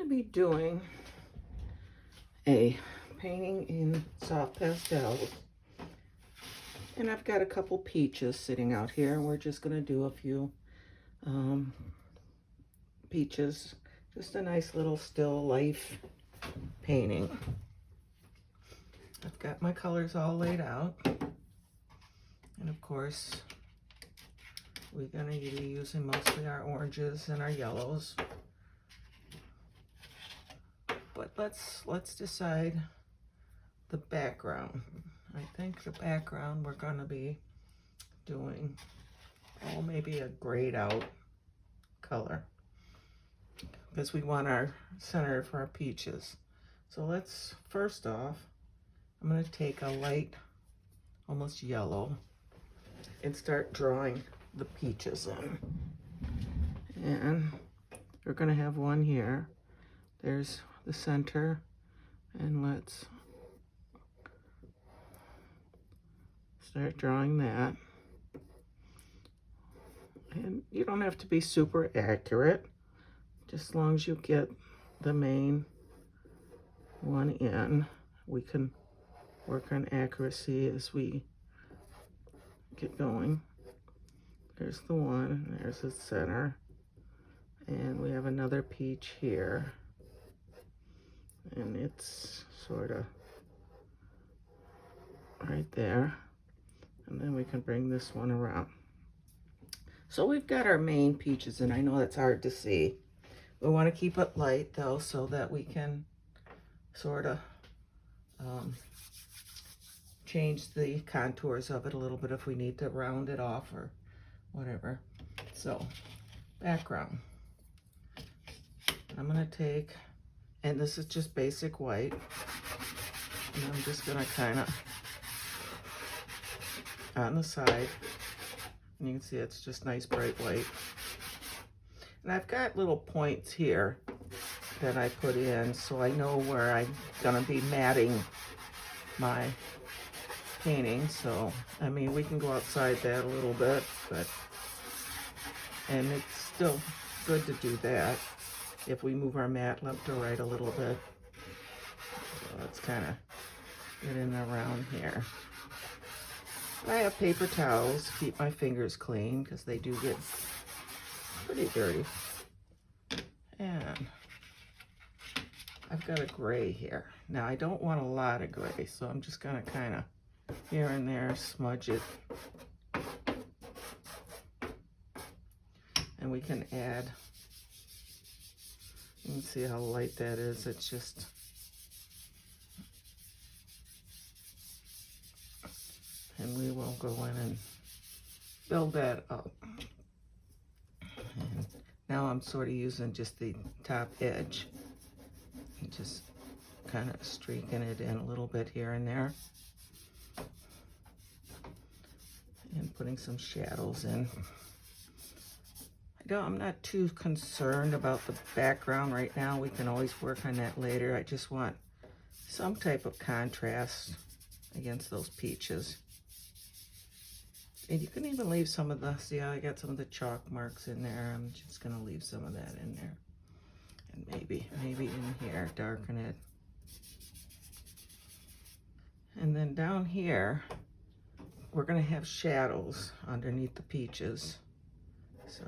to be doing a painting in soft pastels, and I've got a couple peaches sitting out here, and we're just going to do a few peaches, just a nice little still life painting. I've got my colors all laid out, and of course we're going to be using mostly our oranges and our yellows. But let's decide the background. I think the background we're going to be doing, oh, maybe a grayed out color, because we want our center for our peaches. So let's, first off, I'm going to take a light, almost yellow, and start drawing the peaches in. And we're going to have one here. There's the center, and let's start drawing that. And you don't have to be super accurate, just as long as you get the main one in. We can work on accuracy as we get going. There's the one, there's the center, and we have another peach here, and it's sort of right there, and then we can bring this one around. So we've got our main peaches, and I know that's hard to see. We want to keep it light though, so that we can sort of change the contours of it a little bit if we need to round it off or whatever. So background, I'm going to take, and this is just basic white, and I'm just going to kind of on the side, and you can see it's just nice bright white. And I've got little points here that I put in so I know where I'm going to be matting my painting. So I mean, we can go outside that a little bit, but, and it's still good to do that if we move our mat left or right a little bit. So let's kind of get in around here. I have paper towels to keep my fingers clean because they do get pretty dirty. And I've got a gray here. Now I don't want a lot of gray, so I'm just gonna kind of here and there smudge it. And we can add, you can see how light that is. It's just, and we will go in and build that up. And now I'm sort of using just the top edge and just kind of streaking it in a little bit here and there, and putting some shadows in. I'm not too concerned about the background right now. We can always work on that later. I just want some type of contrast against those peaches. And you can even leave some of the, see how I got some of the chalk marks in there? I'm just gonna leave some of that in there. And maybe in here, darken it. And then down here, we're gonna have shadows underneath the peaches. So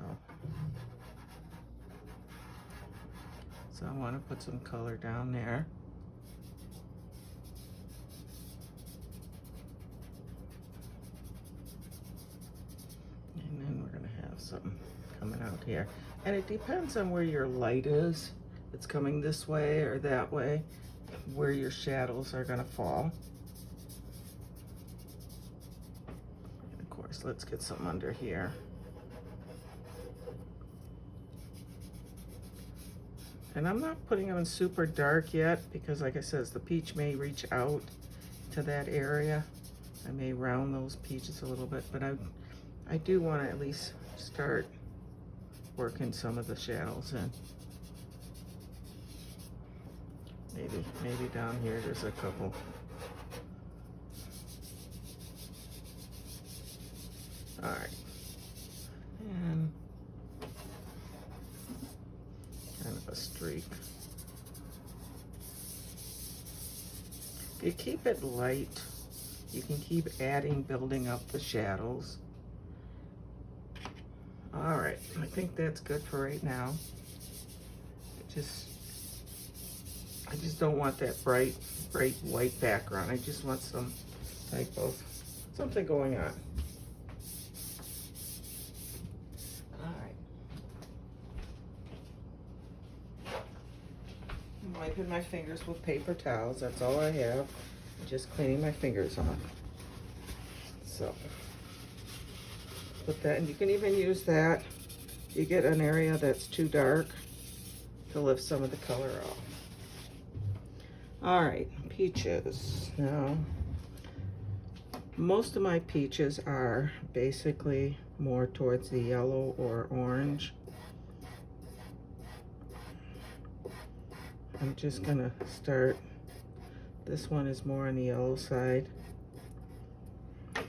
I wanna put some color down there. And then we're gonna have something coming out here. And it depends on where your light is. It's coming this way or that way, where your shadows are gonna fall. And of course, let's get some under here. And I'm not putting them in super dark yet because, like I said, the peach may reach out to that area. I may round those peaches a little bit, but I do want to at least start working some of the shadows in. Maybe down here there's a couple. All right. And kind of a streak You keep it light. You can keep adding, building up the shadows. All right, I think that's good for right now. I just don't want that bright white background. I just want some type of something going on. All right. I'm wiping my fingers with paper towels. That's all I have. Just cleaning my fingers off. So put that, and you can even use that. You get an area that's too dark to lift some of the color off. All right, peaches. Now, most of my peaches are basically more towards the yellow or orange. I'm just gonna start. This one is more on the yellow side.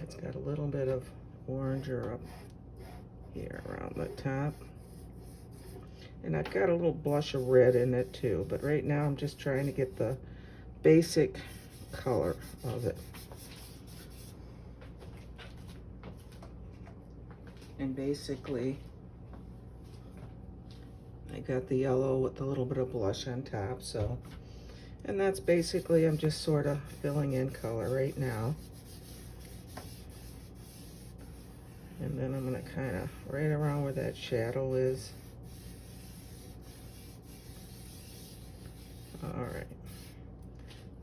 It's got a little bit of orange up here around the top. And I've got a little blush of red in it too, but right now I'm just trying to get the basic color of it. And basically, I got the yellow with a little bit of blush on top, so, and that's basically, I'm just sort of filling in color right now. And then I'm gonna kind of right around where that shadow is. All right.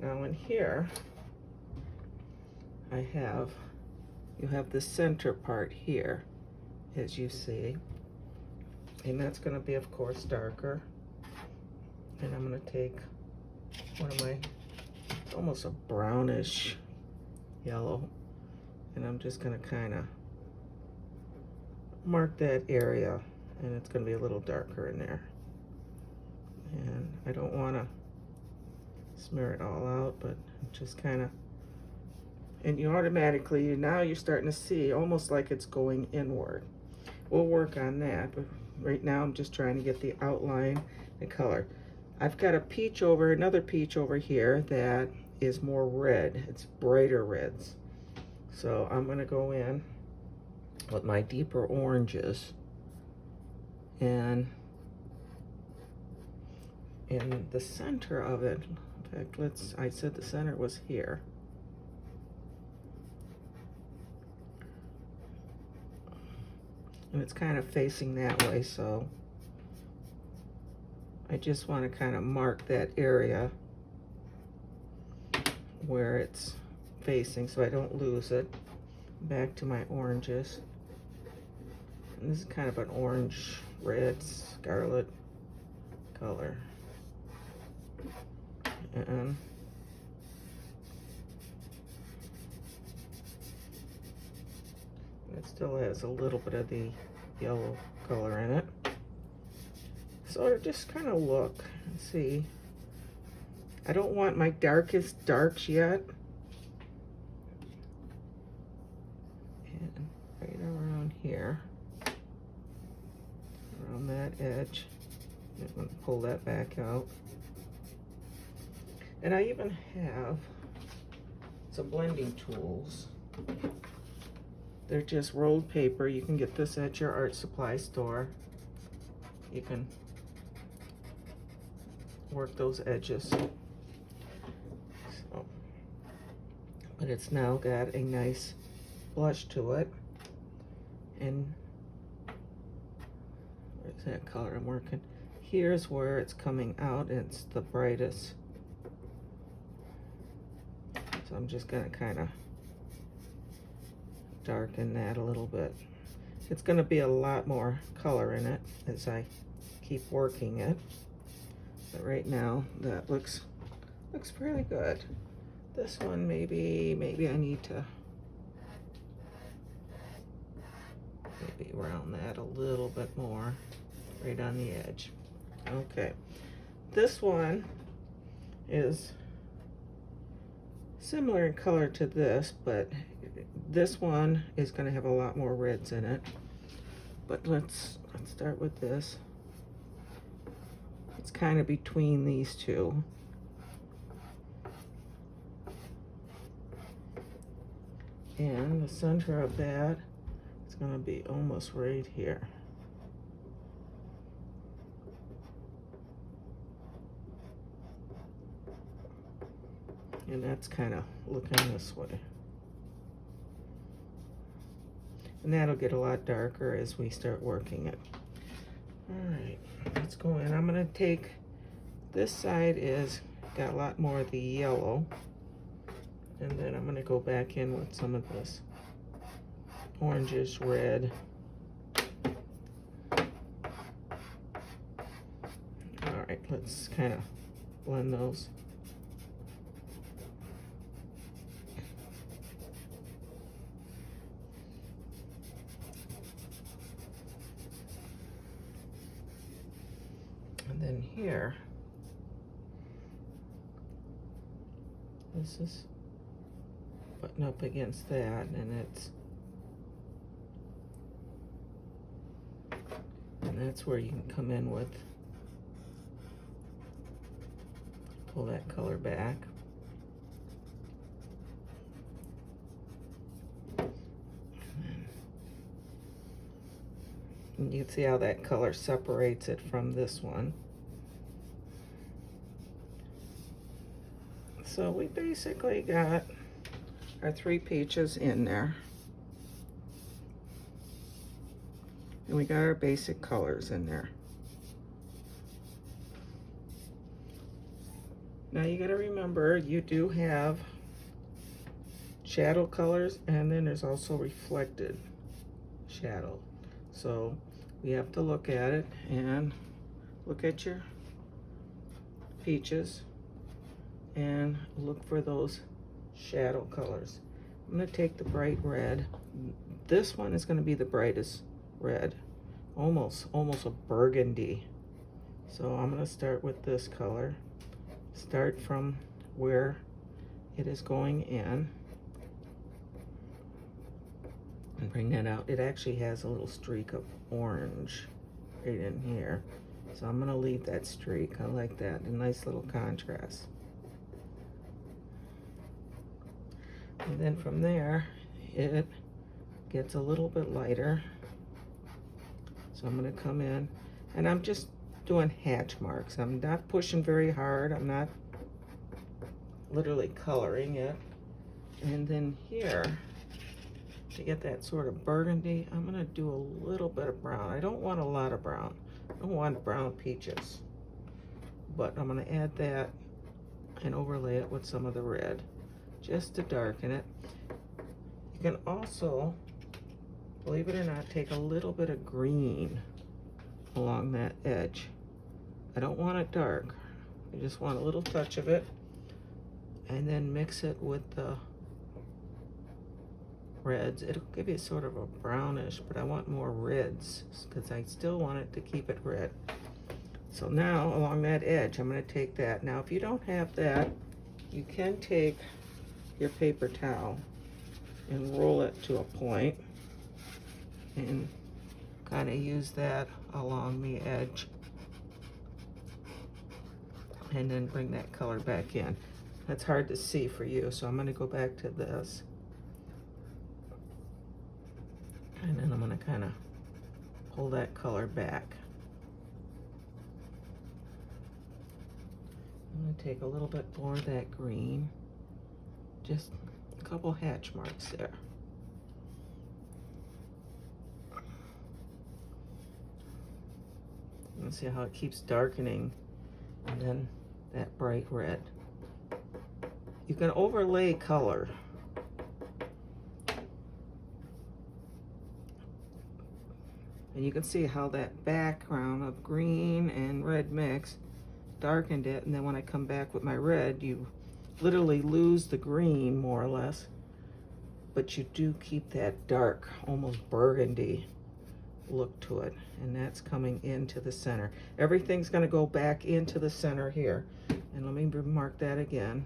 Now in here, you have the center part here, as you see. And that's gonna be, of course, darker. And I'm gonna take one of my, almost a brownish yellow, and I'm just gonna kind of mark that area, and it's gonna be a little darker in there. And I don't wanna smear it all out, but just kind of, and you automatically, now you're starting to see almost like it's going inward. We'll work on that, but right now I'm just trying to get the outline and color. I've got another peach over here that is more red. It's brighter reds. So I'm gonna go in with my deeper oranges, and in the center of it, in fact, I said the center was here. And it's kind of facing that way, so I just want to kind of mark that area where it's facing so I don't lose it. Back to my oranges. And this is kind of an orange, red, scarlet color. And it still has a little bit of the yellow color in it. So just kind of look and see. I don't want my darkest darks yet. And right around here, around that edge, I'm going to pull that back out. And I even have some blending tools. They're just rolled paper. You can get this at your art supply store. You can work those edges. So, but it's now got a nice blush to it. And where's that color I'm working? Here's where it's coming out, and it's the brightest. So I'm just gonna kind of darken that a little bit. It's gonna be a lot more color in it as I keep working it. But right now, that looks pretty good. This one, maybe I need to maybe round that a little bit more right on the edge. Okay, this one is similar in color to this, but this one is going to have a lot more reds in it. But let's start with this. It's kind of between these two. And the center of that is going to be almost right here. And that's kind of looking this way. And that'll get a lot darker as we start working it. All right, let's go in. I'm gonna take, this side is got a lot more of the yellow. And then I'm gonna go back in with some of this orangish red. All right, let's kind of blend those. And then here, this is button up against that, and that's where you can come in with, pull that color back. And you can see how that color separates it from this one. So we basically got our 3 peaches in there. And we got our basic colors in there. Now you gotta remember, you do have shadow colors, and then there's also reflected shadow. So we have to look at it and look at your peaches and look for those shadow colors. I'm gonna take the bright red. This one is gonna be the brightest red, almost a burgundy. So I'm gonna start with this color. Start from where it is going in and bring that out. It actually has a little streak of orange right in here. So I'm gonna leave that streak. I like that, a nice little contrast. And then from there, it gets a little bit lighter. So I'm gonna come in, and I'm just doing hatch marks. I'm not pushing very hard. I'm not literally coloring it. And then here, to get that sort of burgundy, I'm gonna do a little bit of brown. I don't want a lot of brown. I don't want brown peaches. But I'm gonna add that and overlay it with some of the red, just to darken it. You can also, believe it or not, take a little bit of green along that edge. I don't want it dark. I just want a little touch of it, and then mix it with the reds. It'll give you sort of a brownish, but I want more reds because I still want it to keep it red. So now along that edge, I'm going to take that. Now if you don't have that, you can take your paper towel and roll it to a point and kind of use that along the edge, and then bring that color back in. That's hard to see for you, so I'm going to go back to this, and then I'm going to kind of pull that color back. I'm going to take a little bit more of that green, just a couple hatch marks there. And see how it keeps darkening, and then that bright red. You can overlay color. And you can see how that background of green and red mix darkened it, and then when I come back with my red, you literally lose the green more or less, but you do keep that dark, almost burgundy look to it, and that's coming into the center. Everything's going to go back into the center here, and let me mark that again.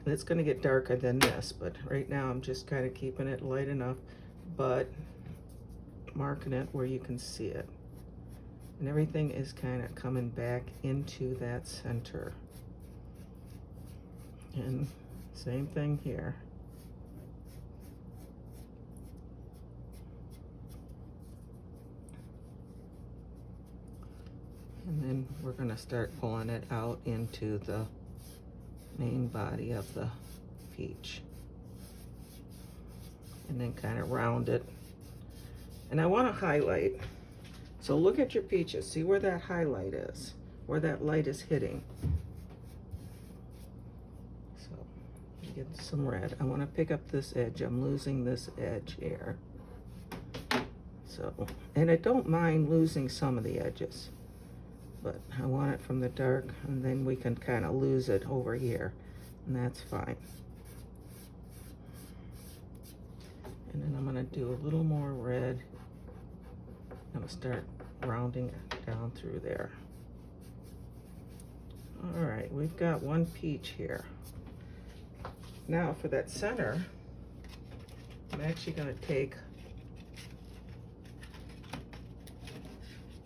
It's going to get darker than this, but right now I'm just kind of keeping it light enough, but marking it where you can see it. And everything is kind of coming back into that center. And same thing here. And then we're going to start pulling it out into the main body of the peach. And then kind of round it. And I want to highlight. So look at your peaches. See where that highlight is, where that light is hitting. So get some red. I want to pick up this edge. I'm losing this edge here. So, and I don't mind losing some of the edges, but I want it from the dark, and then we can kind of lose it over here, and that's fine. And then I'm going to do a little more red. I'm going to start rounding it down through there. All right, we've got one peach here. Now for that center, I'm actually going to take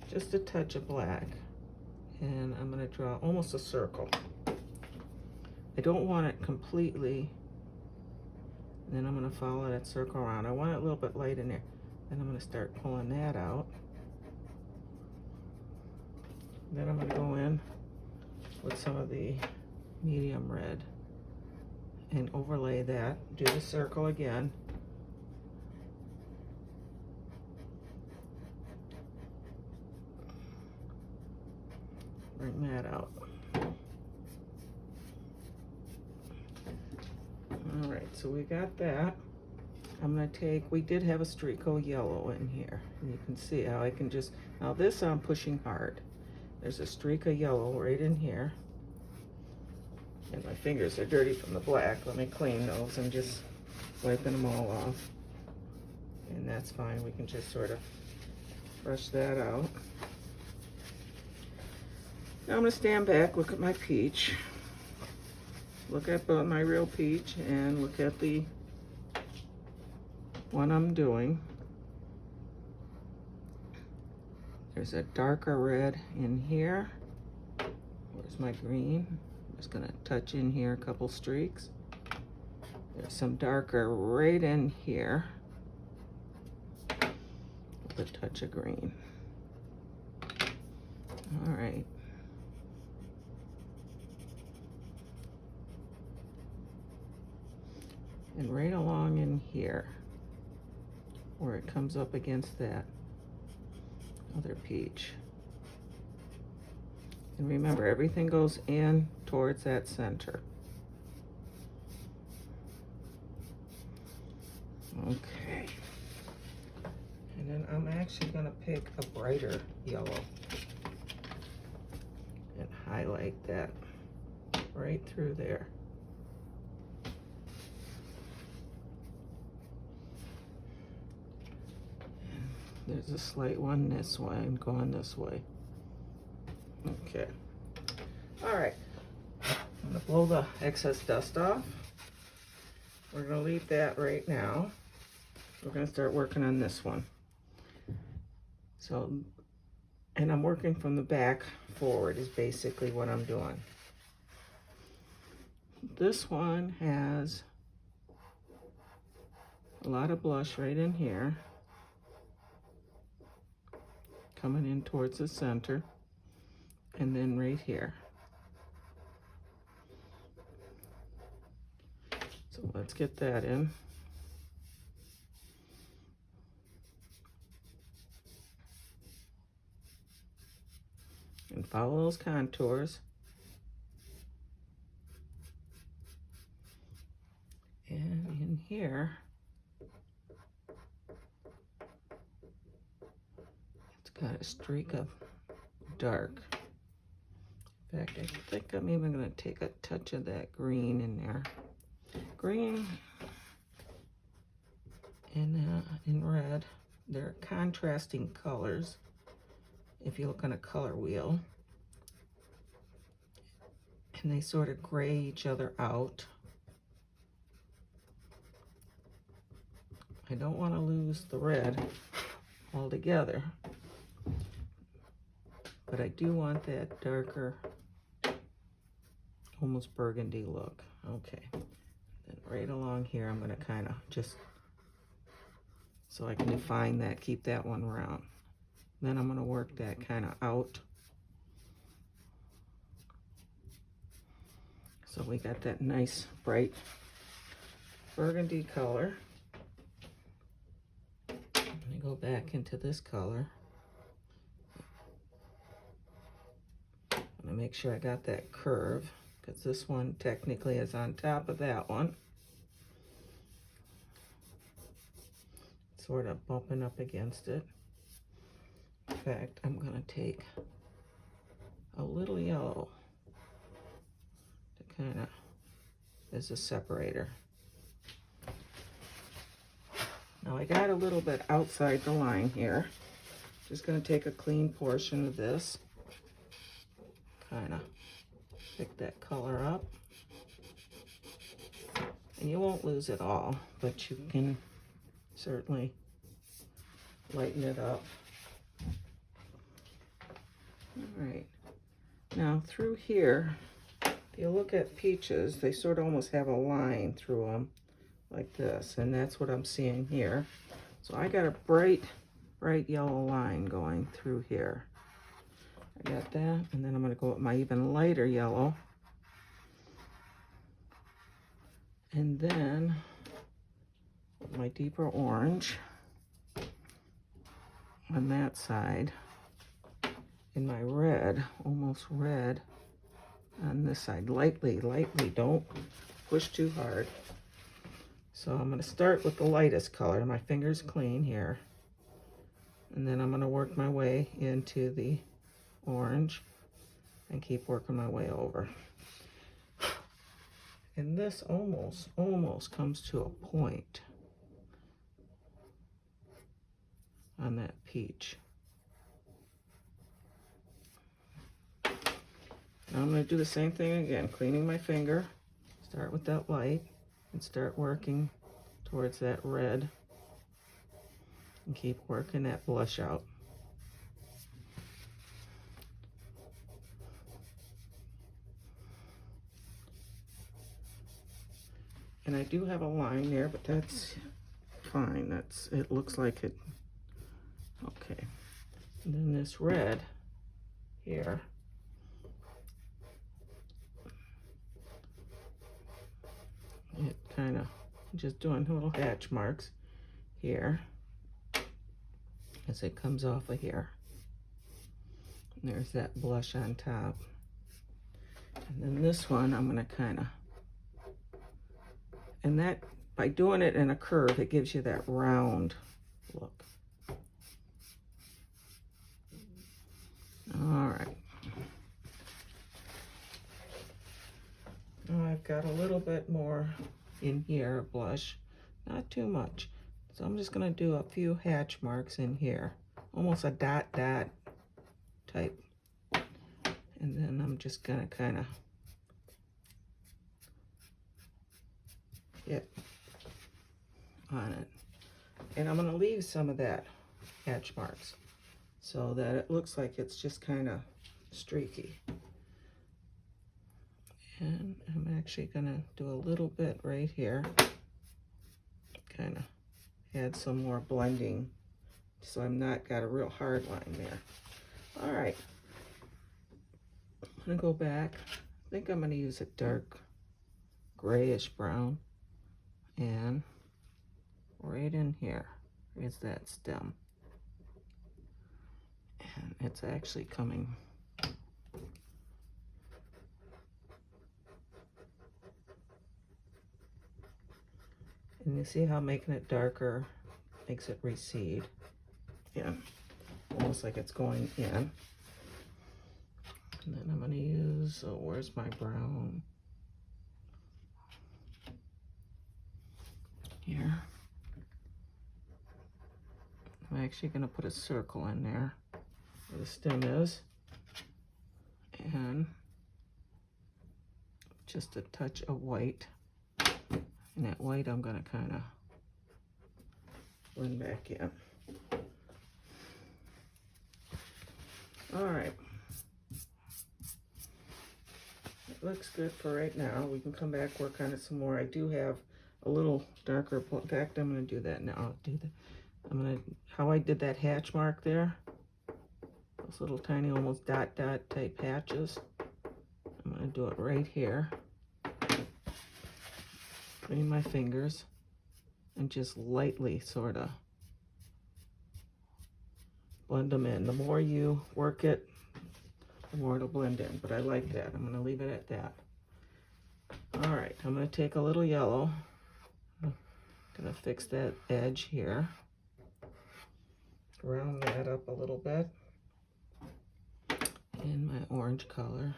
just a touch of black, and I'm going to draw almost a circle. I don't want it completely, and then I'm going to follow that circle around. I want it a little bit light in there. Then I'm going to start pulling that out. Then I'm going to go in with some of the medium red and overlay that. Do the circle again. Bring that out. All right, so we got that. I'm gonna take, we did have a streak of yellow in here, and you can see how I can just, now this I'm pushing hard. There's a streak of yellow right in here. And my fingers are dirty from the black. Let me clean those. I'm just wiping them all off. And that's fine, we can just sort of brush that out. Now I'm gonna stand back, look at my peach. Look at my real peach and look at the one I'm doing. There's a darker red in here. Where's my green? I'm just gonna touch in here a couple streaks. There's some darker right in here with a touch of green. All right. And right along in here, where it comes up against that other peach. And remember, everything goes in towards that center. Okay. And then I'm actually gonna pick a brighter yellow and highlight that right through there. There's a slight one this way and going this way. Okay. All right. I'm gonna blow the excess dust off. We're gonna leave that right now. We're gonna start working on this one. So, and I'm working from the back forward is basically what I'm doing. This one has a lot of blush right in here, coming in towards the center, and then right here. So let's get that in. And follow those contours. And in here, got a streak of dark. In fact, I think I'm even going to take a touch of that green in there. Green and in red. They're contrasting colors if you look on a color wheel. And they sort of gray each other out. I don't want to lose the red altogether. But I do want that darker, almost burgundy look. Okay. Then right along here, I'm going to kind of just, so I can define that, keep that one round. Then I'm going to work that kind of out So we got that nice bright burgundy color. Let me go back into this color. I'm gonna make sure I got that curve, because this one technically is on top of that one. Sort of bumping up against it. In fact, I'm gonna take a little yellow to kind of, as a separator. Now I got a little bit outside the line here. Just gonna take a clean portion of this, kind of pick that color up. And you won't lose it all, but you can certainly lighten it up. All right, now through here, if you look at peaches, they sort of almost have a line through them like this, and that's what I'm seeing here. So I got a bright yellow line going through here. I got that, and then I'm gonna go with my even lighter yellow. And then with my deeper orange on that side, and my red, almost red on this side, lightly, don't push too hard. So I'm gonna start with the lightest color. My finger's clean here. And then I'm gonna work my way into the orange and keep working my way over. And this almost comes to a point on that peach. Now I'm going to do the same thing again, cleaning my finger, start with that light, and start working towards that red, and keep working that blush out. And I do have a line there, but that's fine. It looks like it. Okay. And then this red here. It kind of just doing little hatch marks here as it comes off of here. And there's that blush on top. And then this one I'm going to kind of, and that, by doing it in a curve, it gives you that round look. All right. Now I've got a little bit more in here, blush, not too much. So I'm just gonna do a few hatch marks in here, almost a dot type. And then I'm just gonna kind of hit on it. And I'm gonna leave some of that hatch marks so that it looks like it's just kind of streaky. And I'm actually gonna do a little bit right here, kind of add some more blending so I'm not got a real hard line there. All right, I'm gonna go back. I think I'm gonna use a dark grayish brown, and right in here is that stem. And it's actually coming. And you see how making it darker makes it recede. Yeah, almost like it's going in. And then I'm gonna use, oh, where's my brown? Here. I'm actually gonna put a circle in there where the stem is. And just a touch of white. And that white I'm gonna kind of blend back in. All right. It looks good for right now. We can come back, work on it some more. I do have a little darker, in fact, I'm gonna do that now. I'll do that. I'm gonna, how I did that hatch mark there, those little tiny, almost dot type hatches. I'm gonna do it right here. between my fingers and just lightly sort of blend them in. The more you work it, the more it'll blend in, but I like that. I'm going to leave it at that. All right, I'm going to take a little yellow. I'm going to fix that edge here. Round that up a little bit in my orange color.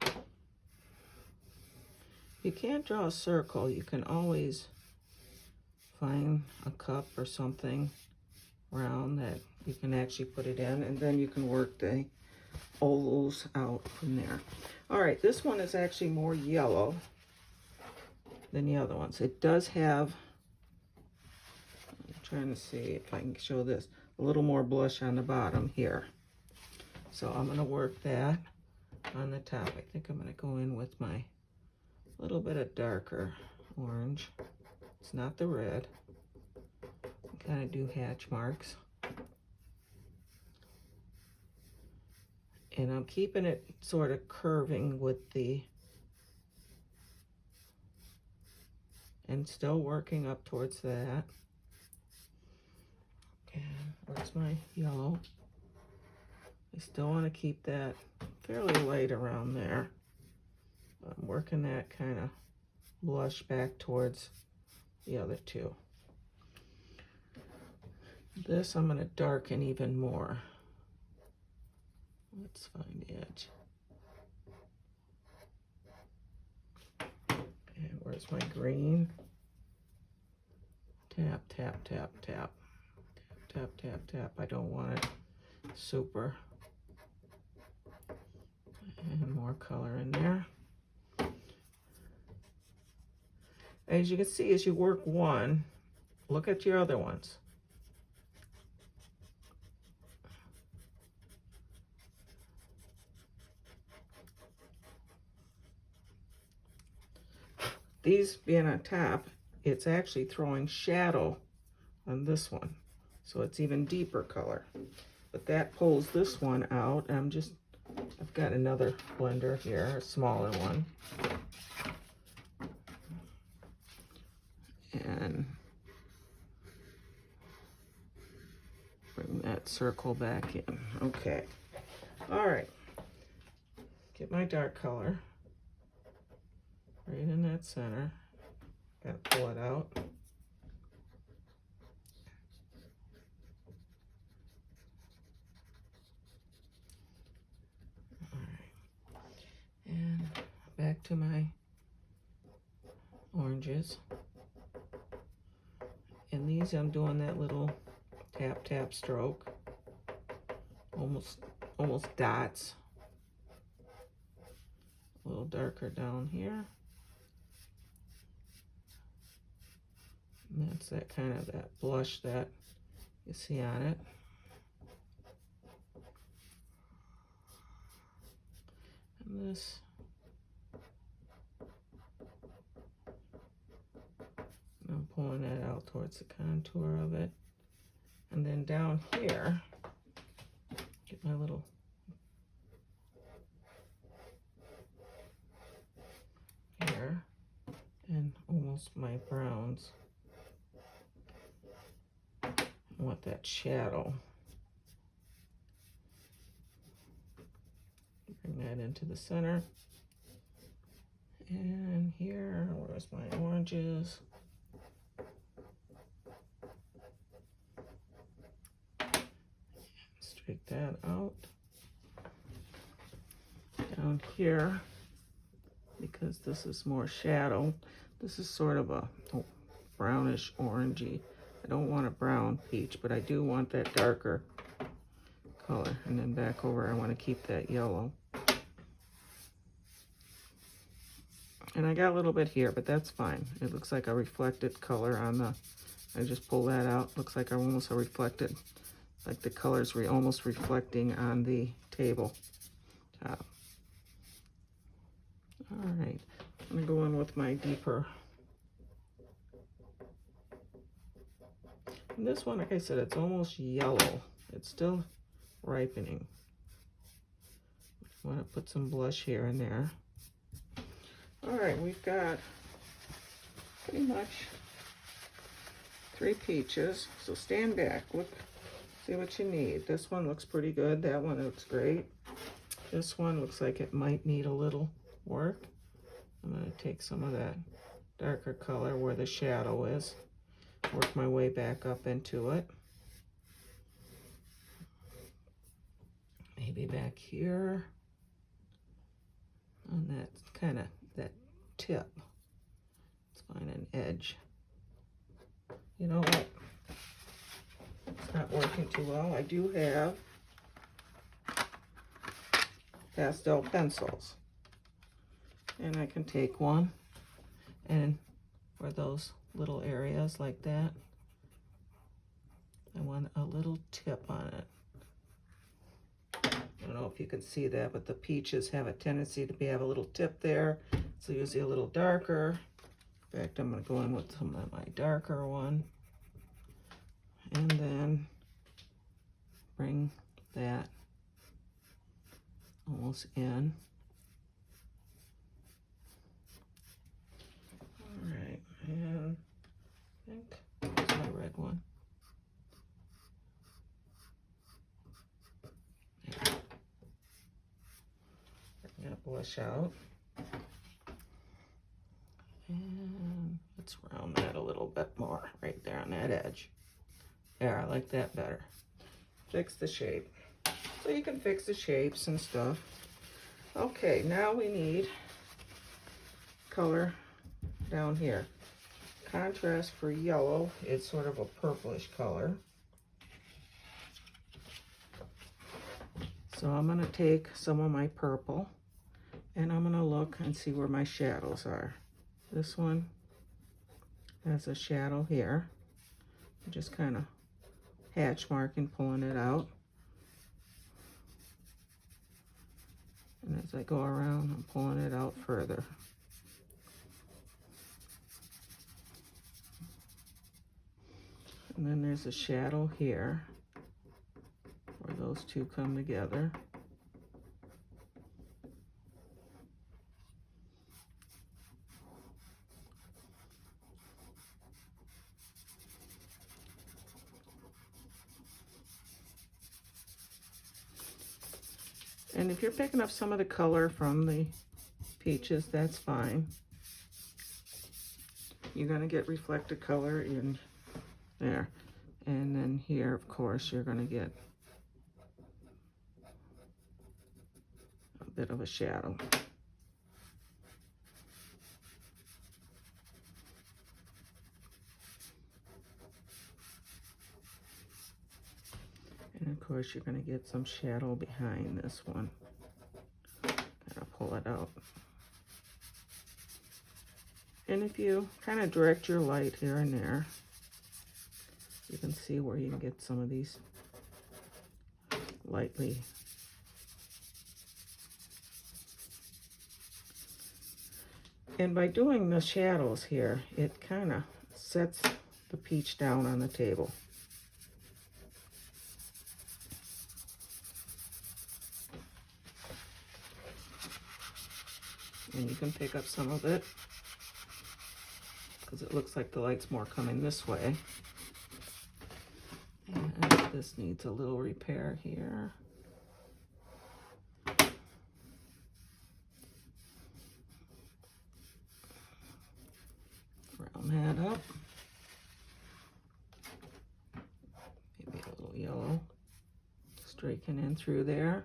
If you can't draw a circle, you can always find a cup or something round that you can actually put it in, and then you can work the ovals out from there. All right, this one is actually more yellow than the other ones. It does have, I'm trying to see if I can show this, a little more blush on the bottom here. So I'm going to work that on the top. I think I'm going to go in with my little bit of darker orange. It's not the red. Kind of do hatch marks. And I'm keeping it sort of curving with the, and still working up towards that. And where's my yellow? I still want to keep that fairly light around there. I'm working that kind of blush back towards the other two. This I'm going to darken even more. Let's find the edge. And where's my green? Tap, tap, tap, tap. Tap, tap, tap. I don't want it super. And more color in there. As you can see, as you work one, look at your other ones. These being on top, it's actually throwing shadow on this one. So it's even deeper color. But that pulls this one out. I've got another blender here, a smaller one. And bring that circle back in. Okay. All right. Get my dark color right in that center. Gotta pull it out. All right. And back to my oranges. And these I'm doing that little tap tap stroke. Almost dots. A little darker down here. And that's that kind of that blush that you see on it. And this, I'm pulling that out towards the contour of it. And then down here, get my little here, and almost my browns. I want that shadow. Bring that into the center. And here, where's my oranges? Straight that out. Down here, because this is more shadow, this is sort of a brownish orangey. I don't want a brown peach, but I do want that darker color. And then back over, I want to keep that yellow. And I got a little bit here, but that's fine. It looks like a reflected color on the, I just pull that out. Looks like almost a reflected, like the colors were almost reflecting on the table top. All right, I'm gonna go in with my deeper. And this one, like I said, it's almost yellow. It's still ripening. I want to put some blush here and there. All right, we've got pretty much 3 peaches. So stand back, look, see what you need. This one looks pretty good. That one looks great. This one looks like it might need a little work. I'm going to take some of that darker color where the shadow is, work my way back up into it. Maybe back here on that kind of that tip. Let's find an edge. You know what? It's not working too well. I do have pastel pencils, and I can take one, and for those little areas like that, I want a little tip on it. I don't know if you can see that, but the peaches have a tendency to have a little tip there, so usually a little darker. In fact, I'm going to go in with some of my darker one, and then bring that almost in. All right, and I think there's my red one. Yeah. Bring that blush out. And let's round that a little bit more right there on that edge. Yeah, I like that better. Fix the shape. So you can fix the shapes and stuff. Okay, now we need color down here. Contrast for yellow is sort of a purplish color. So I'm going to take some of my purple, and I'm going to look and see where my shadows are. This one has a shadow here. I'm just kind of hatch marking, pulling it out. And as I go around, I'm pulling it out further. And then there's a shadow here where those two come together. And if you're picking up some of the color from the peaches, that's fine. You're going to get reflected color in there. And then here, of course, you're going to get a bit of a shadow. And of course, you're going to get some shadow behind this one. Gotta pull it out. And if you kind of direct your light here and there, you can see where you can get some of these lightly. And by doing the shadows here, it kind of sets the peach down on the table. And you can pick up some of it because it looks like the light's more coming this way. And this needs a little repair here. Round that up. Maybe a little yellow streaking in through there.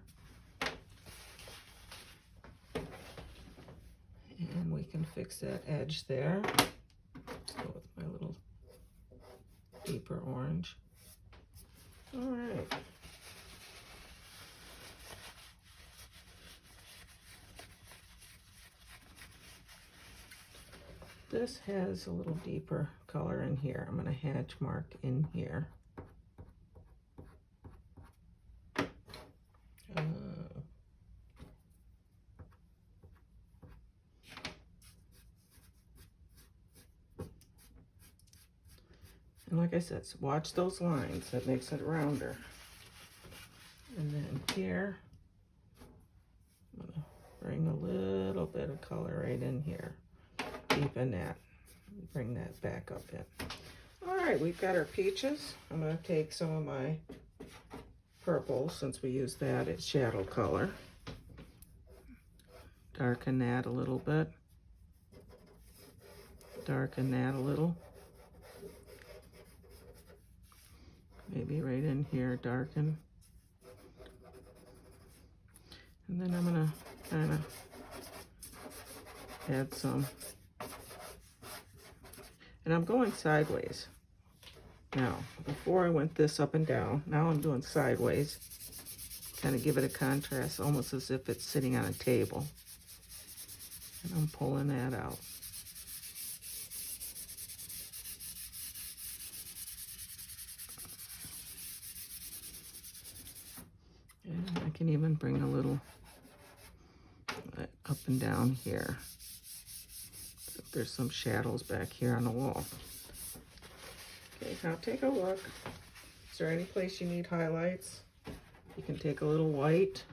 And we can fix that edge there. Let's go with my little deeper orange. All right. This has a little deeper color in here. I'm going to hatch mark in here. And like I said, so watch those lines. That makes it rounder. And then here, I'm going to bring a little bit of color right in here. Deepen that. Bring that back up in. All right, we've got our peaches. I'm going to take some of my purple, since we use that as shadow color. Darken that a little bit. Darken that a little. Maybe right in here, darken. And then I'm gonna kind of add some. And I'm going sideways. Now, before I went this up and down, now I'm doing sideways. Kind of give it a contrast, almost as if it's sitting on a table. And I'm pulling that out. And I can even bring a little up and down here. There's some shadows back here on the wall. Okay, now take a look. Is there any place you need highlights? You can take a little white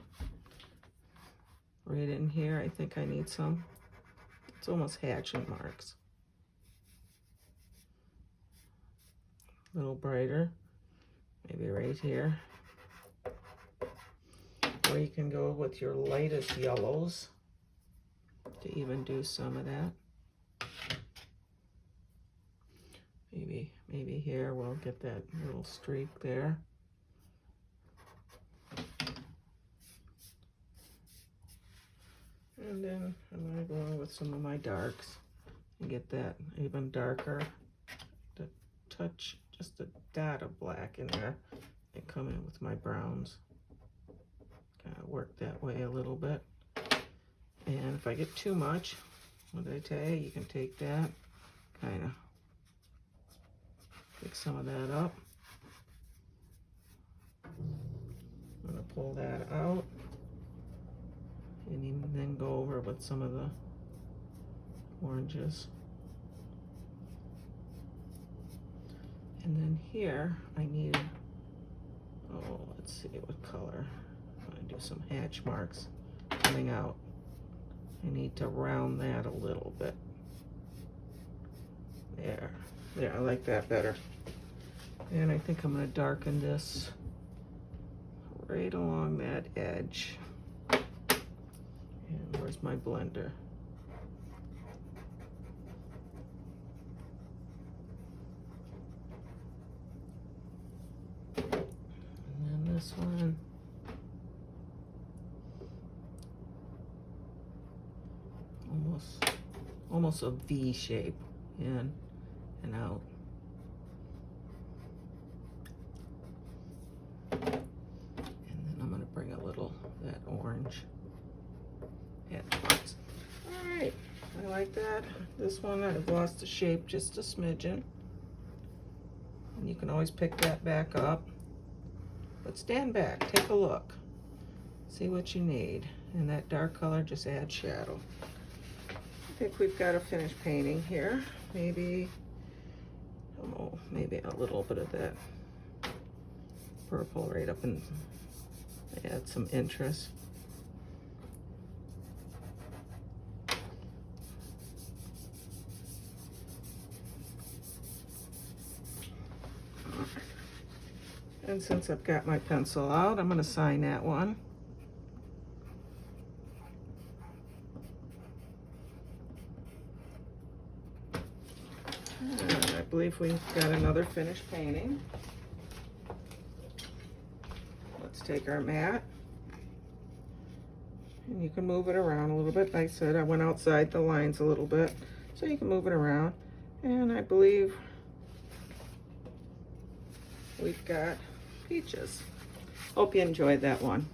right in here. I think I need some. It's almost hatching marks. A little brighter, maybe right here. Or you can go with your lightest yellows to even do some of that. Maybe here we'll get that little streak there. And then I'm going to go in with some of my darks and get that even darker. To touch just a dot of black in there and come in with my browns. Kind of work that way a little bit. And if I get too much, what did I tell you? You can take that, kind of pick some of that up. I'm going to pull that out. And even then go over with some of the oranges. And then here I need, oh, let's see what color. I'm going to do some hatch marks coming out. I need to round that a little bit. There, I like that better. And I think I'm going to darken this right along that edge. And where's my blender? And then this one. Almost a V shape, in and out. And then I'm going to bring a little of that orange. All right, I like that. This one I've lost the shape just a smidgen. And you can always pick that back up. But stand back, take a look. See what you need. And that dark color just adds shadow. I think we've got a finished painting here. Maybe, oh, maybe a little bit of that purple right up and add some interest. And since I've got my pencil out, I'm going to sign that one. And I believe we've got another finished painting. Let's take our mat. And you can move it around a little bit. Like I said, I went outside the lines a little bit, so you can move it around. And I believe we've got peaches. Hope you enjoyed that one.